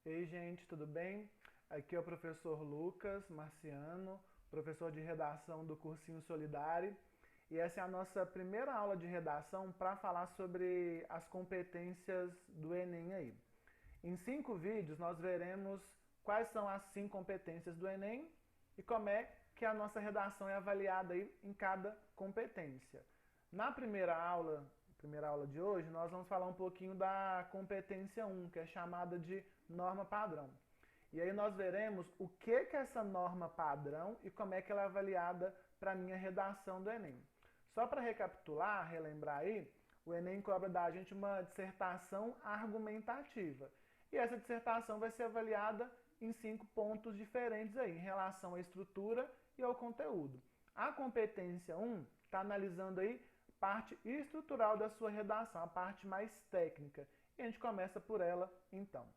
Ei, gente, tudo bem? Aqui é o professor Lucas Marciano, professor de redação do Cursinho Solidari, e essa é a nossa primeira aula de redação para falar sobre as competências do Enem aí. Em 5 vídeos nós veremos quais são as 5 competências do Enem e como é que a nossa redação é avaliada aí em cada competência. Na primeira aula de hoje, nós vamos falar um pouquinho da competência 1, que é chamada de norma padrão. E aí nós veremos o que é essa norma padrão e como é que ela é avaliada para a minha redação do Enem. Só para recapitular, relembrar aí, o Enem cobra da gente uma dissertação argumentativa. E essa dissertação vai ser avaliada em 5 pontos diferentes aí, em relação à estrutura e ao conteúdo. A competência 1 está analisando aí parte estrutural da sua redação, a parte mais técnica. E a gente começa por ela, então.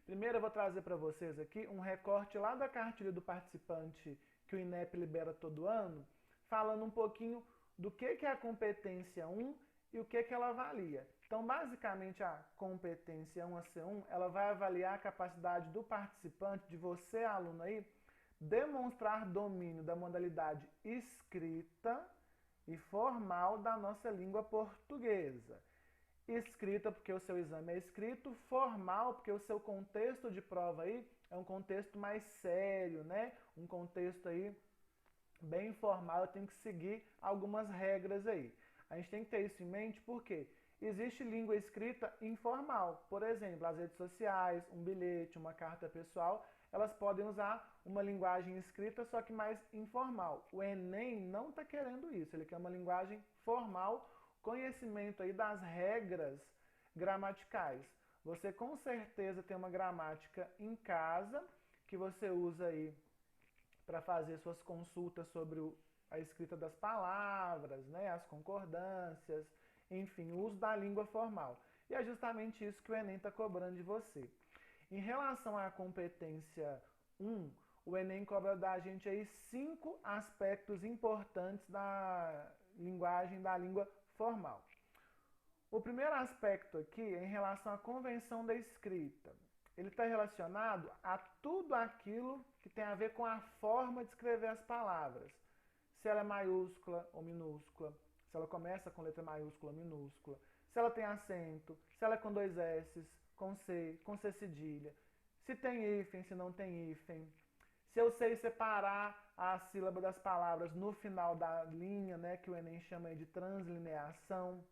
Primeiro eu vou trazer para vocês aqui um recorte lá da cartilha do participante que o INEP libera todo ano, falando um pouquinho do que é a competência 1 e o que ela avalia. Então, basicamente, a competência 1 a C1, ela vai avaliar a capacidade do participante, de você, aluno aí, demonstrar domínio da modalidade escrita e formal da nossa língua portuguesa. Escrita porque o seu exame é escrito, formal porque o seu contexto de prova aí é um contexto mais sério, né? Um contexto aí bem formal, eu tenho que seguir algumas regras aí. A gente tem que ter isso em mente porque existe língua escrita informal. Por exemplo, as redes sociais, um bilhete, uma carta pessoal, elas podem usar uma linguagem escrita, só que mais informal. O Enem não está querendo isso, ele quer uma linguagem formal, conhecimento aí das regras gramaticais. Você com certeza tem uma gramática em casa que você usa aí para fazer suas consultas sobre a escrita das palavras, né, as concordâncias, enfim, o uso da língua formal. E é justamente isso que o Enem está cobrando de você. Em relação à competência 1, o Enem cobra da gente aí 5 aspectos importantes da linguagem, da língua formal. O primeiro aspecto aqui é em relação à convenção da escrita. Ele está relacionado a tudo aquilo que tem a ver com a forma de escrever as palavras. Se ela é maiúscula ou minúscula, se ela começa com letra maiúscula ou minúscula, se ela tem acento, se ela é com 2 S's, com C cedilha, se tem hífen, se não tem hífen, se eu sei separar a sílaba das palavras no final da linha, né, que o Enem chama de translineação.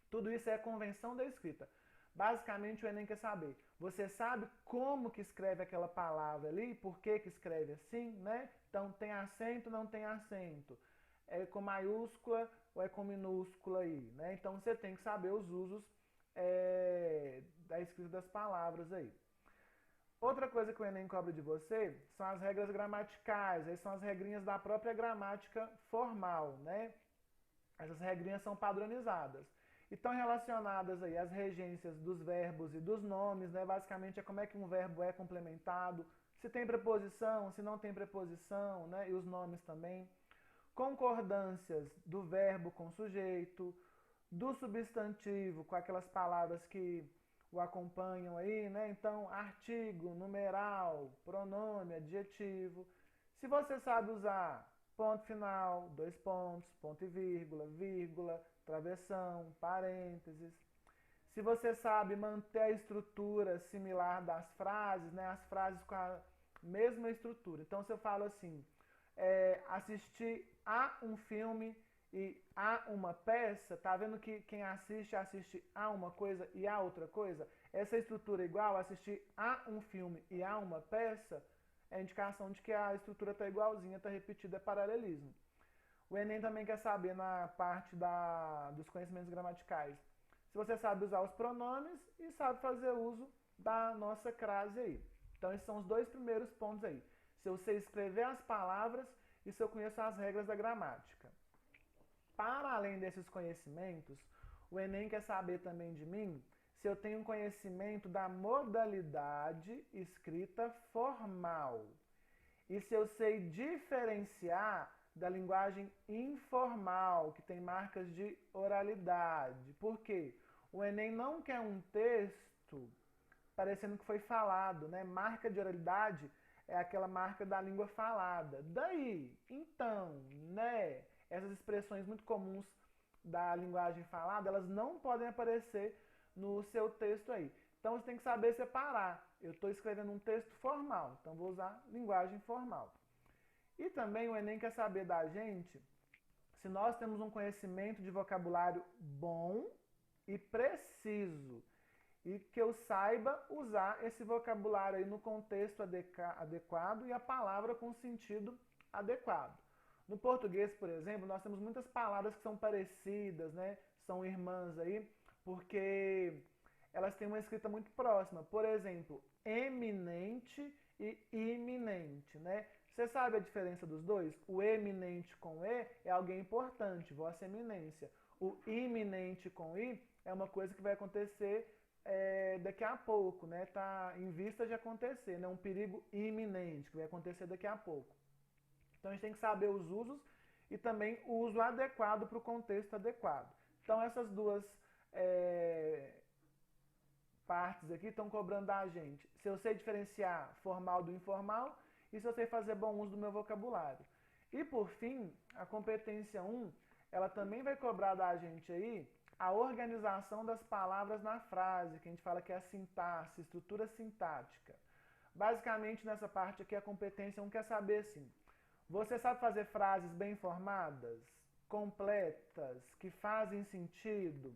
Tudo isso é convenção da escrita. Basicamente o Enem quer saber, você sabe como que escreve aquela palavra ali, por que escreve assim, né? Então tem acento, não tem acento. É com maiúscula ou é com minúscula aí, né? Então você tem que saber os usos da escrita das palavras aí. Outra coisa que o Enem cobra de você são as regras gramaticais, aí são as regrinhas da própria gramática formal, né? Essas regrinhas são padronizadas. E estão relacionadas aí às regências dos verbos e dos nomes, né? Basicamente é como é que um verbo é complementado, se tem preposição, se não tem preposição, né? E os nomes também. Concordâncias do verbo com o sujeito, do substantivo com aquelas palavras que o acompanham aí, né? Então, artigo, numeral, pronome, adjetivo. Se você sabe usar ponto final, 2 pontos, ponto e vírgula, travessão, parênteses. Se você sabe manter a estrutura similar das frases, né, as frases com a mesma estrutura. Então, se eu falo assim, assistir a um filme e a uma peça, tá vendo que quem assiste, assiste a uma coisa e a outra coisa? Essa estrutura é igual, assistir a um filme e a uma peça, é indicação de que a estrutura está igualzinha, está repetida, é paralelismo. O Enem também quer saber na parte dos conhecimentos gramaticais se você sabe usar os pronomes e sabe fazer uso da nossa crase aí. Então esses são os 2 primeiros pontos aí. Se eu sei escrever as palavras e se eu conheço as regras da gramática. Para além desses conhecimentos, o Enem quer saber também de mim se eu tenho um conhecimento da modalidade escrita formal. E se eu sei diferenciar da linguagem informal, que tem marcas de oralidade. Por quê? O Enem não quer um texto parecendo que foi falado, né? Marca de oralidade é aquela marca da língua falada. Daí, então, né? Essas expressões muito comuns da linguagem falada, elas não podem aparecer no seu texto aí. Então você tem que saber separar. Eu estou escrevendo um texto formal, então vou usar linguagem formal. E também o Enem quer saber da gente se nós temos um conhecimento de vocabulário bom e preciso. E que eu saiba usar esse vocabulário aí no contexto adequado e a palavra com sentido adequado. No português, por exemplo, nós temos muitas palavras que são parecidas, né? São irmãs aí, porque elas têm uma escrita muito próxima. Por exemplo, eminente e iminente, né? Você sabe a diferença dos dois? O eminente com E é alguém importante, Vossa Eminência. O iminente com I é uma coisa que vai acontecer daqui a pouco, né? Tá em vista de acontecer, né? Um perigo iminente que vai acontecer daqui a pouco. Então a gente tem que saber os usos e também o uso adequado para o contexto adequado. Então essas duas partes aqui estão cobrando da gente se eu sei diferenciar formal do informal e se eu sei fazer bom uso do meu vocabulário. E por fim, a competência 1, ela também vai cobrar da gente aí a organização das palavras na frase, que a gente fala que é a sintaxe, estrutura sintática. Basicamente, nessa parte aqui, a competência 1 quer saber assim, você sabe fazer frases bem formadas, completas, que fazem sentido,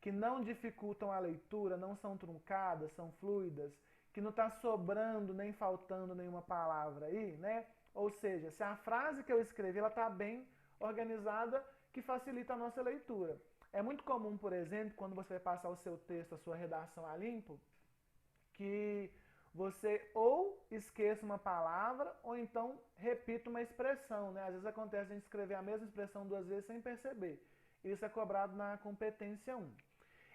que não dificultam a leitura, não são truncadas, são fluidas, que não está sobrando nem faltando nenhuma palavra aí, né? Ou seja, se a frase que eu escrevi ela está bem organizada, que facilita a nossa leitura. É muito comum, por exemplo, quando você vai passar o seu texto, a sua redação a limpo, que você ou esqueça uma palavra ou então repita uma expressão, né? Às vezes acontece a gente escrever a mesma expressão duas vezes sem perceber. Isso é cobrado na competência 1.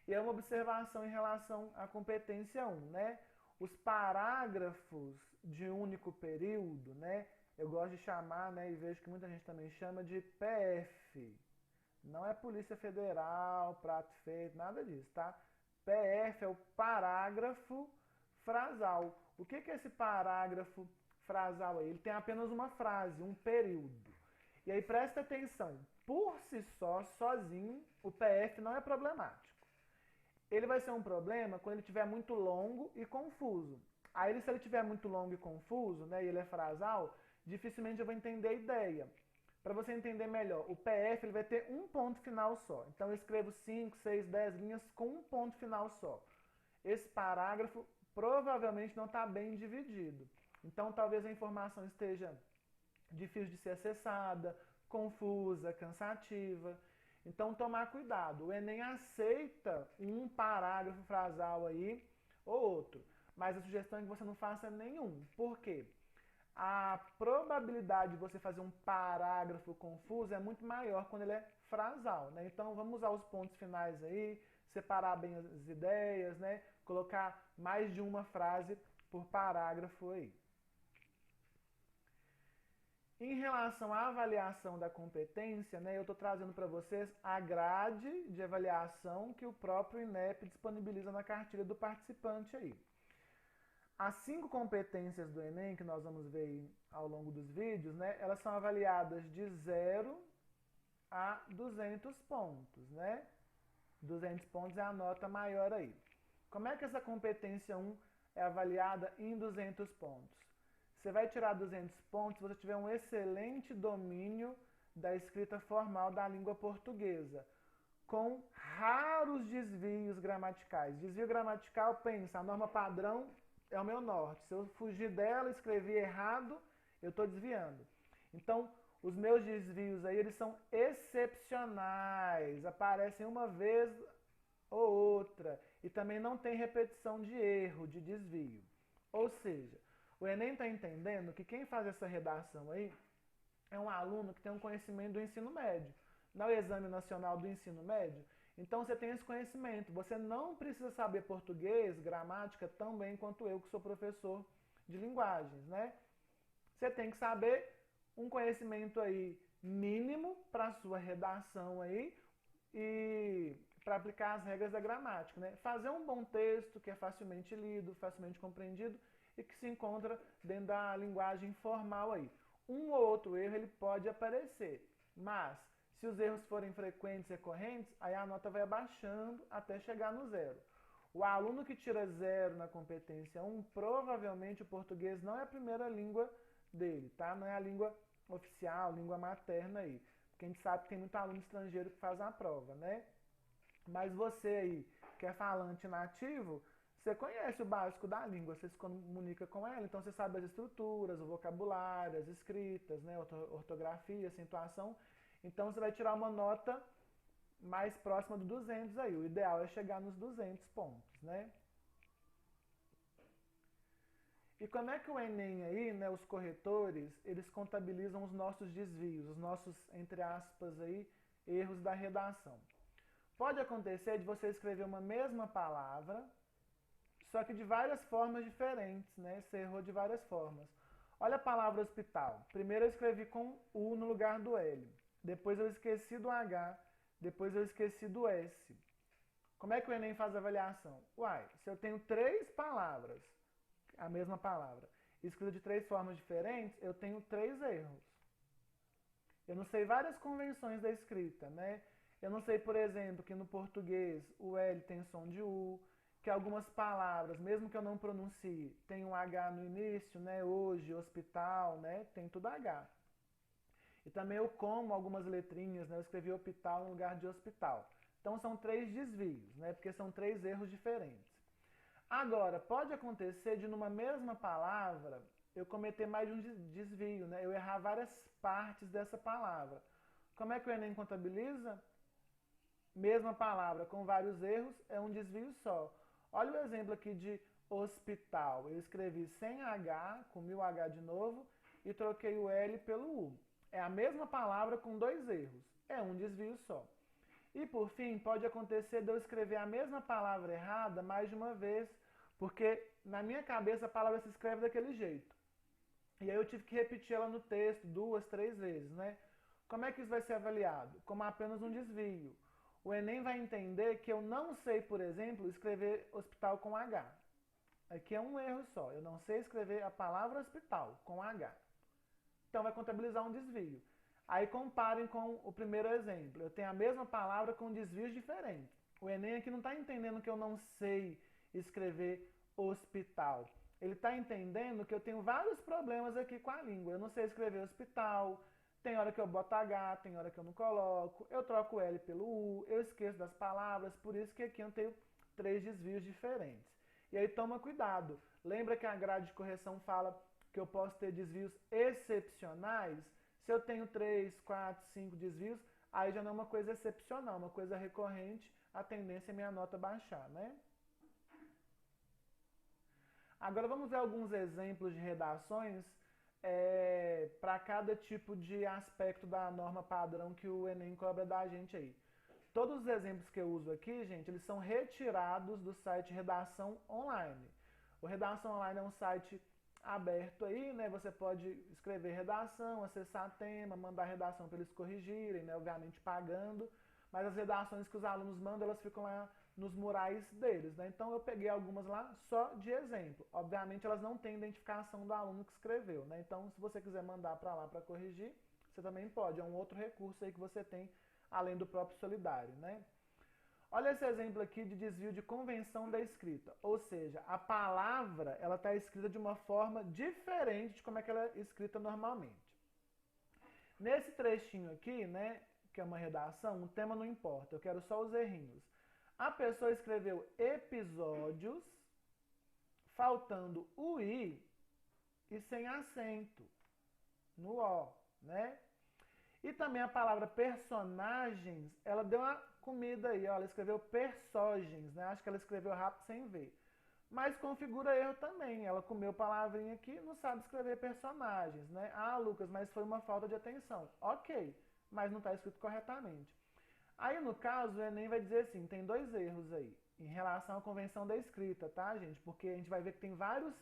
E é uma observação em relação à competência 1, né? Os parágrafos de único período, né? Eu gosto de chamar, né, e vejo que muita gente também chama de PF. Não é Polícia Federal, prato feito, nada disso, tá? PF é o parágrafo frasal. O que é esse parágrafo frasal aí? Ele tem apenas uma frase, um período. E aí presta atenção, por si só, sozinho, o PF não é problemático. Ele vai ser um problema quando ele estiver muito longo e confuso. Aí se ele estiver muito longo e confuso, né, e ele é frasal, dificilmente eu vou entender a ideia. Para você entender melhor, o PF ele vai ter um ponto final só. Então eu escrevo 5, 6, 10 linhas com um ponto final só. Esse parágrafo provavelmente não está bem dividido. Então talvez a informação esteja difícil de ser acessada, confusa, cansativa. Então tomar cuidado. O Enem aceita um parágrafo frasal aí ou outro. Mas a sugestão é que você não faça nenhum. Por quê? A probabilidade de você fazer um parágrafo confuso é muito maior quando ele é frasal, né? Então vamos usar os pontos finais aí, separar bem as ideias, né? Colocar mais de uma frase por parágrafo aí. Em relação à avaliação da competência, né, eu estou trazendo para vocês a grade de avaliação que o próprio INEP disponibiliza na cartilha do participante aí. As 5 competências do Enem, que nós vamos ver ao longo dos vídeos, né, elas são avaliadas de 0 a 200 pontos, né? 200 pontos é a nota maior aí. Como é que essa competência 1 é avaliada em 200 pontos? Você vai tirar 200 pontos se você tiver um excelente domínio da escrita formal da língua portuguesa, com raros desvios gramaticais. Desvio gramatical, pensa, a norma padrão é o meu norte. Se eu fugir dela, escrever errado, eu estou desviando. Então, os meus desvios aí, eles são excepcionais, aparecem uma vez ou outra, e também não tem repetição de erro, de desvio. Ou seja, o Enem está entendendo que quem faz essa redação aí é um aluno que tem um conhecimento do ensino médio. Não é o Exame Nacional do Ensino Médio? Então você tem esse conhecimento. Você não precisa saber português, gramática, tão bem quanto eu, que sou professor de linguagens, né? Você tem que saber um conhecimento aí mínimo para a sua redação aí e para aplicar as regras da gramática, né? Fazer um bom texto que é facilmente lido, facilmente compreendido e que se encontra dentro da linguagem formal aí. Um ou outro erro ele pode aparecer, mas se os erros forem frequentes e recorrentes, aí a nota vai abaixando até chegar no zero. O aluno que tira zero na competência 1, provavelmente o português não é a primeira língua dele, tá? Não é a língua oficial, língua materna aí. Porque a gente sabe que tem muito aluno estrangeiro que faz a prova, né? Mas você aí, que é falante nativo, você conhece o básico da língua, você se comunica com ela, então você sabe as estruturas, o vocabulário, as escritas, né, ortografia, acentuação. Então você vai tirar uma nota mais próxima do 200 aí. O ideal é chegar nos 200 pontos, né? E como é que o Enem aí, né, os corretores, eles contabilizam os nossos desvios, os nossos, entre aspas aí, erros da redação? Pode acontecer de você escrever uma mesma palavra, só que de várias formas diferentes, né? Você errou de várias formas. Olha a palavra hospital. Primeiro eu escrevi com U no lugar do L. Depois eu esqueci do H. Depois eu esqueci do S. Como é que o Enem faz a avaliação? Uai, se eu tenho 3 palavras, a mesma palavra, escrita de 3 formas diferentes, eu tenho 3 erros. Eu não sei várias convenções da escrita, né? Eu não sei, por exemplo, que no português o L tem som de U, que algumas palavras, mesmo que eu não pronuncie, tem um H no início, né? Hoje, hospital, né? Tem tudo H. E também eu como algumas letrinhas, né? Eu escrevi hospital no lugar de hospital. Então são 3 desvios, né? Porque são 3 erros diferentes. Agora, pode acontecer de numa mesma palavra eu cometer mais de um desvio, né? Eu errar várias partes dessa palavra. Como é que o Enem contabiliza? Mesma palavra com vários erros é um desvio só. Olha o exemplo aqui de hospital. Eu escrevi sem H, comi o H de novo e troquei o L pelo U. É a mesma palavra com 2 erros. É um desvio só. E por fim, pode acontecer de eu escrever a mesma palavra errada mais de uma vez, porque na minha cabeça a palavra se escreve daquele jeito. E aí eu tive que repetir ela no texto 2, 3 vezes, né? Como é que isso vai ser avaliado? Como apenas um desvio. O Enem vai entender que eu não sei, por exemplo, escrever hospital com H. Aqui é um erro só. Eu não sei escrever a palavra hospital com H. Então vai contabilizar um desvio. Aí comparem com o primeiro exemplo. Eu tenho a mesma palavra com desvios diferentes. O Enem aqui não está entendendo que eu não sei escrever hospital. Ele está entendendo que eu tenho vários problemas aqui com a língua. Eu não sei escrever hospital, tem hora que eu boto H, tem hora que eu não coloco, eu troco o L pelo U, eu esqueço das palavras, por isso que aqui eu tenho 3 desvios diferentes. E aí toma cuidado. Lembra que a grade de correção fala que eu posso ter desvios excepcionais? Se eu tenho 3, 4, 5 desvios, aí já não é uma coisa excepcional, uma coisa recorrente, a tendência é minha nota baixar, né? Agora vamos ver alguns exemplos de redações para cada tipo de aspecto da norma padrão que o Enem cobra da gente aí. Todos os exemplos que eu uso aqui, gente, eles são retirados do site Redação Online. O Redação Online é um site aberto aí, né? Você pode escrever redação, acessar tema, mandar redação para eles corrigirem, né? Obviamente pagando, mas as redações que os alunos mandam, elas ficam lá nos murais deles, né? Então eu peguei algumas lá só de exemplo. Obviamente elas não têm identificação do aluno que escreveu, né? Então se você quiser mandar para lá para corrigir, você também pode, é um outro recurso aí que você tem além do próprio solidário, né? Olha esse exemplo aqui de desvio de convenção da escrita, ou seja, a palavra ela está escrita de uma forma diferente de como é que ela é escrita normalmente. Nesse trechinho aqui, né, que é uma redação, o tema não importa, eu quero só os errinhos. A pessoa escreveu episódios, faltando o i e sem acento no o, né? E também a palavra personagens, ela deu uma comida aí, ó, ela escreveu personagens, né? Acho que ela escreveu rápido sem ver. Mas configura erro também, ela comeu palavrinha aqui, não sabe escrever personagens, né? Ah, Lucas, mas foi uma falta de atenção. Ok, mas não está escrito corretamente. Aí no caso, o Enem vai dizer assim, tem 2 erros aí, em relação à convenção da escrita, tá, gente? Porque a gente vai ver que tem vários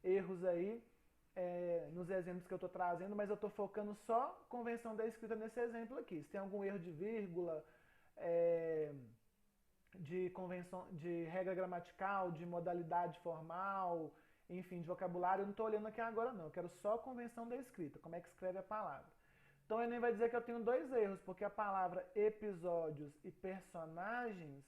erros aí, nos exemplos que eu estou trazendo, mas eu estou focando só convenção da escrita nesse exemplo aqui. Se tem algum erro de vírgula, de convenção, de regra gramatical, de modalidade formal, enfim, de vocabulário, eu não estou olhando aqui agora não, eu quero só a convenção da escrita, como é que escreve a palavra. Então o Enem vai dizer que eu tenho dois erros, porque a palavra episódios e personagens,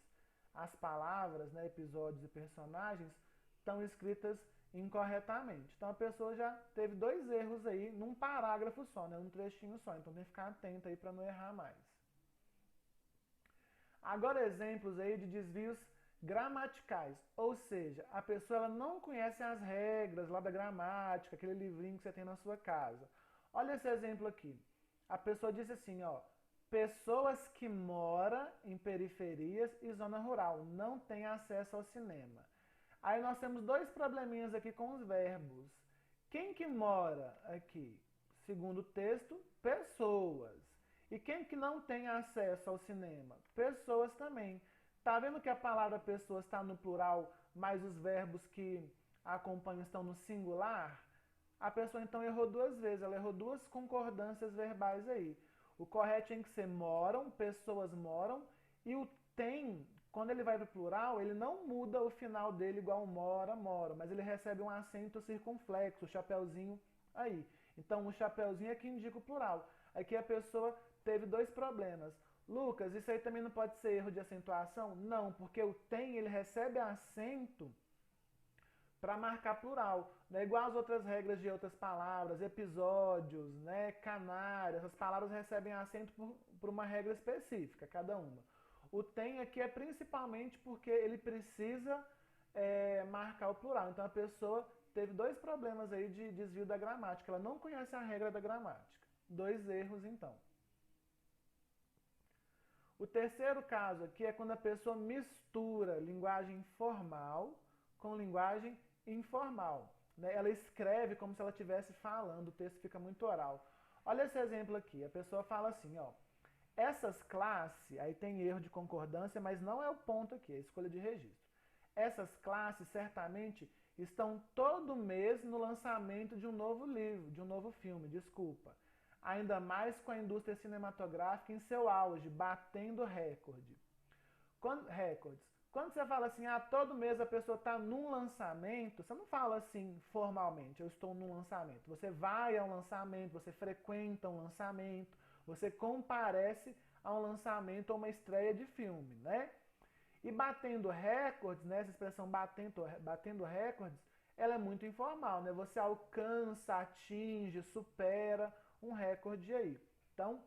as palavras, né, episódios e personagens, estão escritas incorretamente. Então a pessoa já teve dois erros aí num parágrafo só, né, num trechinho só, então tem que ficar atento aí para não errar mais. Agora exemplos aí de desvios gramaticais, ou seja, a pessoa ela não conhece as regras lá da gramática, aquele livrinho que você tem na sua casa. Olha esse exemplo aqui. A pessoa disse assim, ó, pessoas que moram em periferias e zona rural não têm acesso ao cinema. Aí nós temos dois probleminhas aqui com os verbos. Quem que mora aqui? Segundo o texto, pessoas. E quem que não tem acesso ao cinema? Pessoas também. Tá vendo que a palavra pessoas está no plural, mas os verbos que acompanham estão no singular? A pessoa então errou duas vezes, ela errou duas concordâncias verbais aí. O correto tinha que ser moram, pessoas moram, e o tem, quando ele vai para o plural, ele não muda o final dele igual mora, mora, mas ele recebe um acento circunflexo, o chapeuzinho aí. Então o chapeuzinho é que indica o plural. Aqui a pessoa teve dois problemas. Lucas, isso aí também não pode ser erro de acentuação? Não, porque o tem, ele recebe acento para marcar plural. Né? Igual as outras regras de outras palavras, episódios, né? Canário, essas palavras recebem acento por uma regra específica, cada uma. O tem aqui é principalmente porque ele precisa marcar o plural. Então a pessoa teve dois problemas aí de desvio da gramática. Ela não conhece a regra da gramática. Dois erros então. O terceiro caso aqui é quando a pessoa mistura linguagem formal com linguagem informal. Né? Ela escreve como se ela estivesse falando, o texto fica muito oral. Olha esse exemplo aqui, a pessoa fala assim, ó, essas classes, aí tem erro de concordância, mas não é o ponto aqui, é a escolha de registro. Essas classes certamente estão todo mês no lançamento de um novo livro, de um novo filme, desculpa. Ainda mais com a indústria cinematográfica em seu auge, batendo recordes. Quando você fala assim, todo mês a pessoa está num lançamento, você não fala assim formalmente, eu estou num lançamento. Você vai ao lançamento, você frequenta um lançamento, você comparece a um lançamento ou uma estreia de filme, né? E batendo recordes, né, essa expressão batendo recordes, ela é muito informal, né? Você alcança, atinge, supera um recorde aí. Então,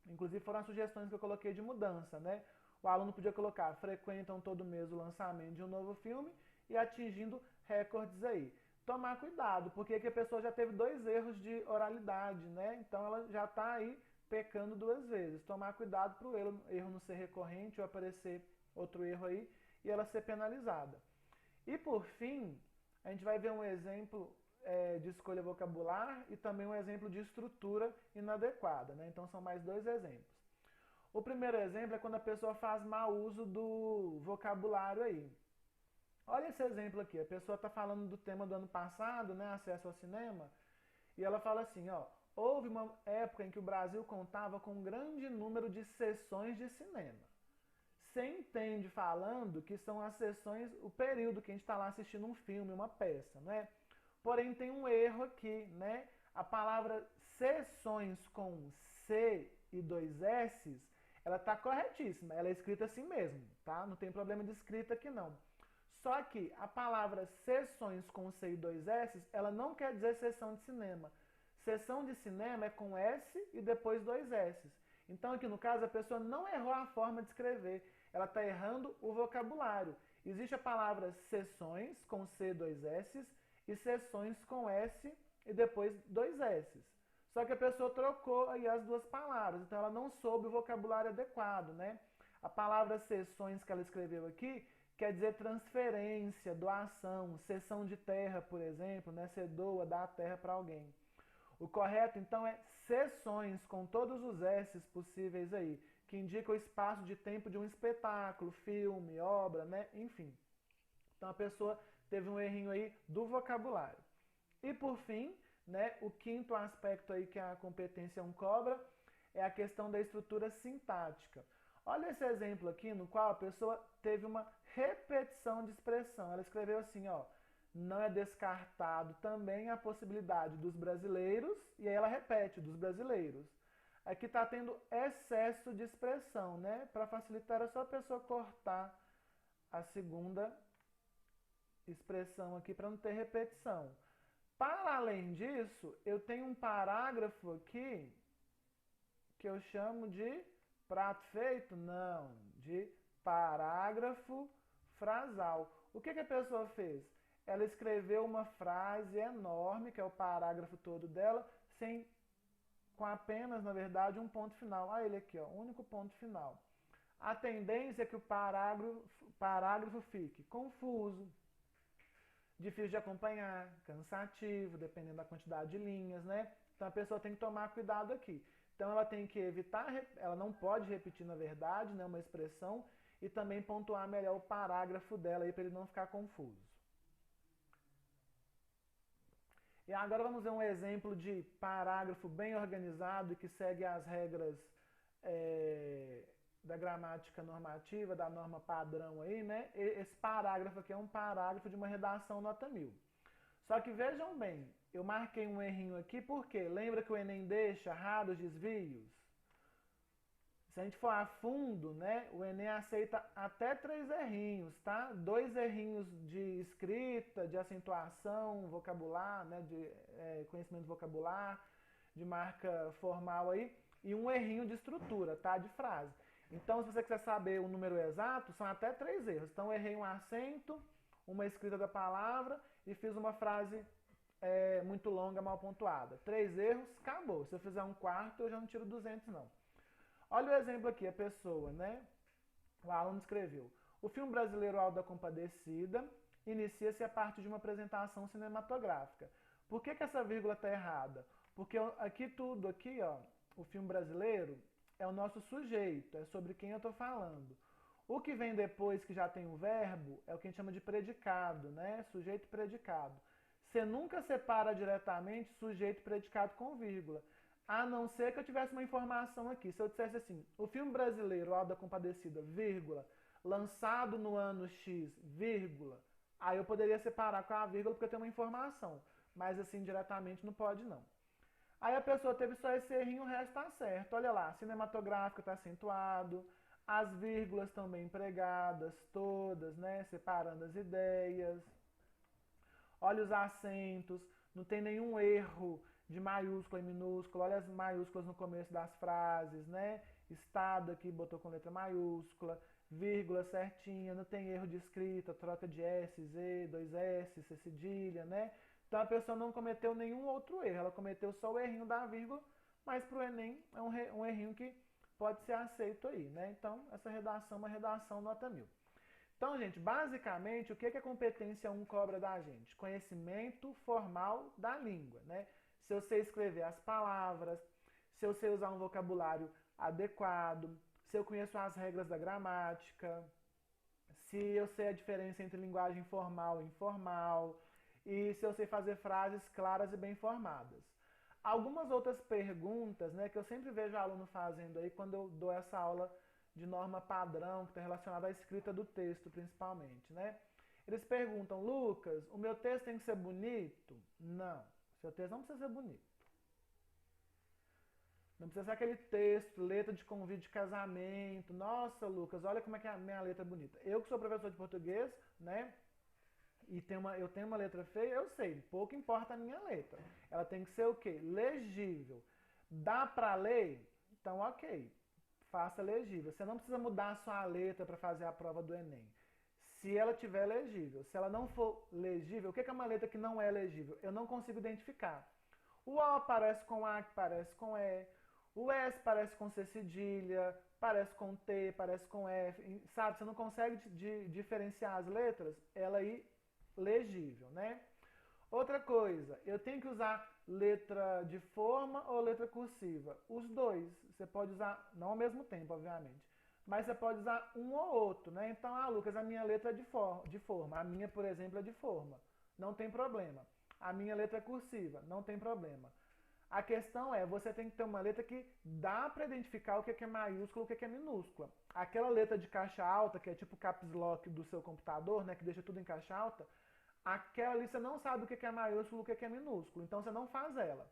inclusive foram as sugestões que eu coloquei de mudança, né? O aluno podia colocar, frequentam todo mês o lançamento de um novo filme e atingindo recordes aí. Tomar cuidado, porque aqui a pessoa já teve dois erros de oralidade, né? Então ela já está aí pecando duas vezes. Tomar cuidado para o erro não ser recorrente ou aparecer outro erro aí e ela ser penalizada. E por fim, a gente vai ver um exemplo de escolha vocabular e também um exemplo de estrutura inadequada, né? Então são mais dois exemplos. O primeiro exemplo é quando a pessoa faz mau uso do vocabulário aí. Olha esse exemplo aqui, a pessoa está falando do tema do ano passado, né, acesso ao cinema, e ela fala assim, ó, houve uma época em que o Brasil contava com um grande número de sessões de cinema. Você entende falando que são as sessões, o período que a gente está lá assistindo um filme, uma peça, né? Porém tem um erro aqui, né? A palavra sessões com C e dois S's, ela está corretíssima, ela é escrita assim mesmo, tá? Não tem problema de escrita aqui não. Só que a palavra sessões com C e dois S's, ela não quer dizer sessão de cinema. Sessão de cinema é com S e depois dois S's. Então aqui no caso a pessoa não errou a forma de escrever, ela está errando o vocabulário. Existe a palavra sessões com C e dois S's e sessões com S e depois dois S's. Só que a pessoa trocou aí as duas palavras, então ela não soube o vocabulário adequado, né? A palavra sessões que ela escreveu aqui quer dizer transferência, doação, cessão de terra, por exemplo, né? Você doa, dá a terra para alguém. O correto, então, é sessões, com todos os S's possíveis aí, que indica o espaço de tempo de um espetáculo, filme, obra, né? Enfim. Então a pessoa teve um errinho aí do vocabulário. E por fim, né, o quinto aspecto aí que a competência 1 cobra é a questão da estrutura sintática. Olha esse exemplo aqui no qual a pessoa teve uma repetição de expressão. Ela escreveu assim, ó, não é descartado também a possibilidade dos brasileiros, e aí ela repete, dos brasileiros. Aqui está tendo excesso de expressão, né? Para facilitar é só a pessoa cortar a segunda expressão aqui para não ter repetição. Para além disso, eu tenho um parágrafo aqui que eu chamo de prato feito? Não, de parágrafo frasal. O que a pessoa fez? Ela escreveu uma frase enorme, que é o parágrafo todo dela, com apenas, na verdade, um ponto final. Ah, ele aqui, ó, único ponto final. A tendência é que o parágrafo fique confuso, difícil de acompanhar, cansativo, dependendo da quantidade de linhas, né? Então a pessoa tem que tomar cuidado aqui. Então ela tem que evitar, ela não pode repetir na verdade, né, uma expressão, e também pontuar melhor o parágrafo dela aí para ele não ficar confuso. E agora vamos ver um exemplo de parágrafo bem organizado e que segue as regras da gramática normativa, da norma padrão aí, né? Esse parágrafo aqui é um parágrafo de uma redação nota 1000. Só que vejam bem, eu marquei um errinho aqui porque lembra que o Enem deixa raros desvios? Se a gente for a fundo, né, o Enem aceita até 3 errinhos, tá? 2 errinhos de escrita, de acentuação, vocabular, né, de conhecimento vocabular, de marca formal aí, e um errinho de estrutura, tá? De frase. Então, se você quiser saber o número exato, são até 3 erros. Então, eu errei um acento, uma escrita da palavra e fiz uma frase muito longa, mal pontuada. 3 erros, acabou. Se eu fizer um quarto, eu já não tiro 200, não. Olha o exemplo aqui, a pessoa, né? O aluno escreveu: o filme brasileiro Auto da Compadecida inicia-se a partir de uma apresentação cinematográfica. Por que essa vírgula está errada? Porque aqui tudo, aqui, ó, o filme brasileiro é o nosso sujeito, é sobre quem eu estou falando. O que vem depois, que já tem um verbo, é o que a gente chama de predicado, né? Sujeito e predicado. Você nunca separa diretamente sujeito e predicado com vírgula. A não ser que eu tivesse uma informação aqui. Se eu dissesse assim, o filme brasileiro, Auto da Compadecida, vírgula, lançado no ano X, vírgula, aí eu poderia separar com a vírgula porque eu tenho uma informação. Mas assim, diretamente não pode não. Aí a pessoa teve só esse errinho, o resto tá certo. Olha lá, cinematográfico está acentuado, as vírgulas estão bem empregadas, todas, né, separando as ideias. Olha os acentos, não tem nenhum erro de maiúscula e minúscula, olha as maiúsculas no começo das frases, né? Estado aqui botou com letra maiúscula, vírgula certinha, não tem erro de escrita, troca de S, Z, 2S, C cedilha, né? Então a pessoa não cometeu nenhum outro erro, ela cometeu só o errinho da vírgula, mas para o Enem é um errinho que pode ser aceito aí, né? Então essa redação é uma redação nota 1000. Então, gente, basicamente, o que a competência 1 cobra da gente? Conhecimento formal da língua, né? Se eu sei escrever as palavras, se eu sei usar um vocabulário adequado, se eu conheço as regras da gramática, se eu sei a diferença entre linguagem formal e informal, e se eu sei fazer frases claras e bem formadas. Algumas outras perguntas, né, que eu sempre vejo aluno fazendo aí quando eu dou essa aula de norma padrão, que está relacionada à escrita do texto, principalmente, né? Eles perguntam, Lucas, o meu texto tem que ser bonito? Não, seu texto não precisa ser bonito. Não precisa ser aquele texto, letra de convite de casamento. Nossa, Lucas, olha como é que a minha letra é bonita. Eu que sou professor de português, né? E eu tenho uma letra feia, eu sei, pouco importa a minha letra. Ela tem que ser o quê? Legível. Dá para ler? Então, ok. Faça legível. Você não precisa mudar a sua letra para fazer a prova do Enem. Se ela tiver legível. Se ela não for legível, o que é uma letra que não é legível? Eu não consigo identificar. O O aparece com A, que parece com E. O S parece com C cedilha, parece com T, parece com F. Sabe, você não consegue diferenciar as letras, ela aí legível, né? Outra coisa, eu tenho que usar letra de forma ou letra cursiva? Os dois. Você pode usar, não ao mesmo tempo, obviamente, mas você pode usar um ou outro, né? Então, Lucas, a minha letra é de forma. A minha, por exemplo, é de forma. Não tem problema. A minha letra é cursiva. Não tem problema. A questão é, você tem que ter uma letra que dá para identificar o que é maiúscula e o que é minúscula. Aquela letra de caixa alta, que é tipo o caps lock do seu computador, né, que deixa tudo em caixa alta, aquela ali você não sabe o que é maiúsculo e o que é minúsculo, então você não faz ela.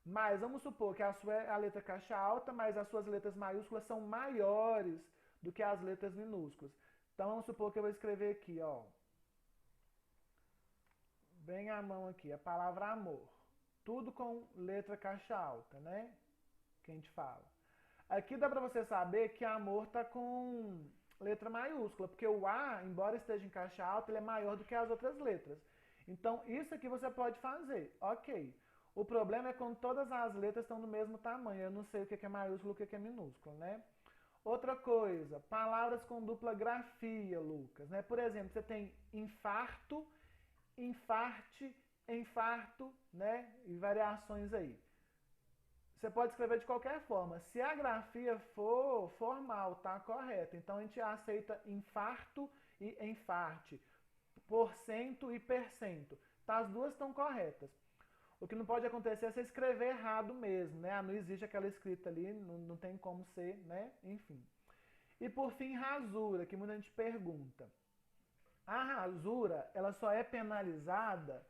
Mas vamos supor que a sua é a letra caixa alta, mas as suas letras maiúsculas são maiores do que as letras minúsculas. Então vamos supor que eu vou escrever aqui, ó, bem à mão aqui, a palavra amor. Tudo com letra caixa alta, né? Que a gente fala. Aqui dá pra você saber que amor tá com letra maiúscula, porque o A, embora esteja em caixa alta, ele é maior do que as outras letras. Então, isso aqui você pode fazer, ok. O problema é quando todas as letras estão do mesmo tamanho. Eu não sei o que é maiúsculo e o que é minúsculo, né? Outra coisa, palavras com dupla grafia, Lucas, né? Por exemplo, você tem infarto, infarte, infarto, né? E variações aí. Você pode escrever de qualquer forma. Se a grafia for formal, tá correta. Então a gente aceita infarto e enfarte, porcento e percento. Tá, as duas estão corretas. O que não pode acontecer é você escrever errado mesmo, né? Não existe aquela escrita ali, não tem como ser, né? Enfim. E por fim, rasura, que muita gente pergunta. A rasura, ela só é penalizada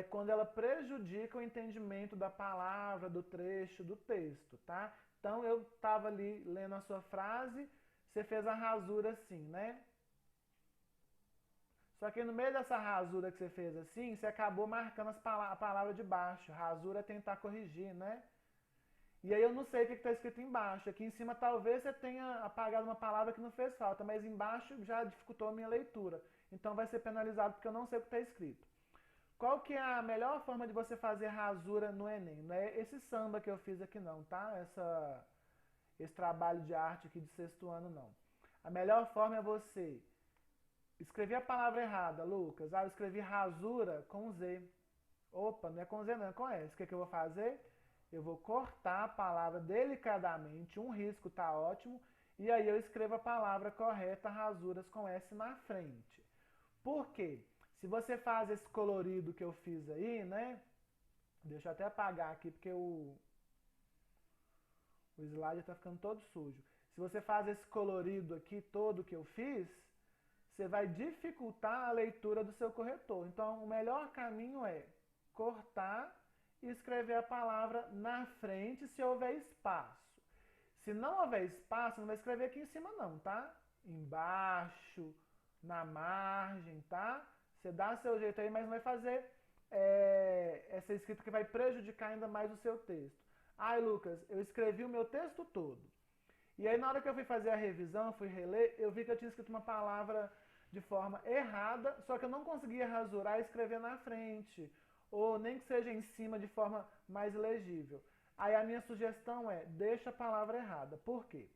quando ela prejudica o entendimento da palavra, do trecho, do texto, tá? Então eu estava ali lendo a sua frase, você fez a rasura assim, né? Só que no meio dessa rasura que você fez assim, você acabou marcando a palavra de baixo. Rasura é tentar corrigir, né? E aí eu não sei o que está escrito embaixo. Aqui em cima talvez você tenha apagado uma palavra que não fez falta, mas embaixo já dificultou a minha leitura. Então vai ser penalizado porque eu não sei o que está escrito. Qual que é a melhor forma de você fazer rasura no Enem? Não é esse samba que eu fiz aqui não, tá? Esse trabalho de arte aqui de sexto ano não. A melhor forma é você escrever a palavra errada, Lucas. Ah, eu escrevi rasura com Z. Opa, não é com Z não, é com S. O que eu vou fazer? Eu vou cortar a palavra delicadamente, um risco tá ótimo, e aí eu escrevo a palavra correta, rasuras com S na frente. Por quê? Se você faz esse colorido que eu fiz aí, né? Deixa eu até apagar aqui porque o slide está ficando todo sujo. Se você faz esse colorido aqui todo que eu fiz, você vai dificultar a leitura do seu corretor. Então, o melhor caminho é cortar e escrever a palavra na frente se houver espaço. Se não houver espaço, não vai escrever aqui em cima não, tá? Embaixo, na margem, tá? Você dá seu jeito aí, mas não vai fazer essa escrita que vai prejudicar ainda mais o seu texto. Ai, Lucas, eu escrevi o meu texto todo. E aí na hora que eu fui fazer a revisão, fui reler, eu vi que eu tinha escrito uma palavra de forma errada, só que eu não conseguia rasurar e escrever na frente, ou nem que seja em cima de forma mais legível. Aí a minha sugestão é, deixa a palavra errada. Por quê?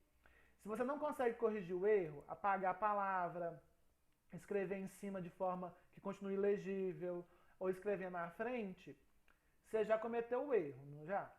Se você não consegue corrigir o erro, apagar a palavra, escrever em cima de forma que continue legível, ou escrever na frente, você já cometeu o erro, não já?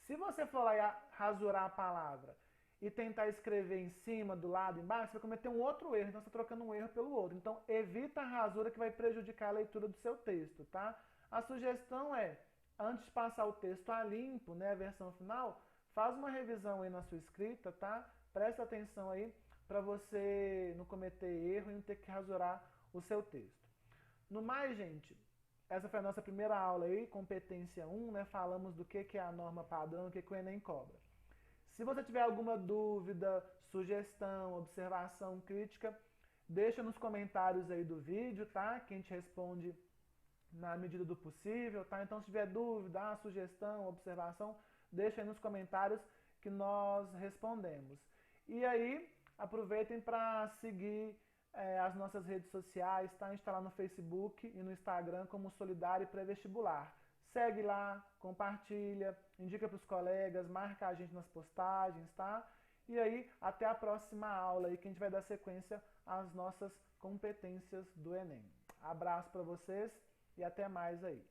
Se você for lá e rasurar a palavra e tentar escrever em cima, do lado, embaixo, você vai cometer um outro erro, então você está trocando um erro pelo outro. Então evita a rasura que vai prejudicar a leitura do seu texto, tá? A sugestão é, antes de passar o texto a limpo, né, a versão final, faz uma revisão aí na sua escrita, tá? Presta atenção aí para você não cometer erro e não ter que rasurar o seu texto. No mais, gente, essa foi a nossa primeira aula aí, competência 1, né? Falamos do que é a norma padrão, o que o Enem cobra. Se você tiver alguma dúvida, sugestão, observação, crítica, deixa nos comentários aí do vídeo, tá? Que a gente responde na medida do possível, tá? Então se tiver dúvida, sugestão, observação, deixa aí nos comentários que nós respondemos. E aí, aproveitem para seguir as nossas redes sociais, tá? A gente está lá no Facebook e no Instagram como Solidário Pré-Vestibular. Segue lá, compartilha, indica para os colegas, marca a gente nas postagens, tá? E aí, até a próxima aula aí que a gente vai dar sequência às nossas competências do Enem. Abraço para vocês e até mais aí.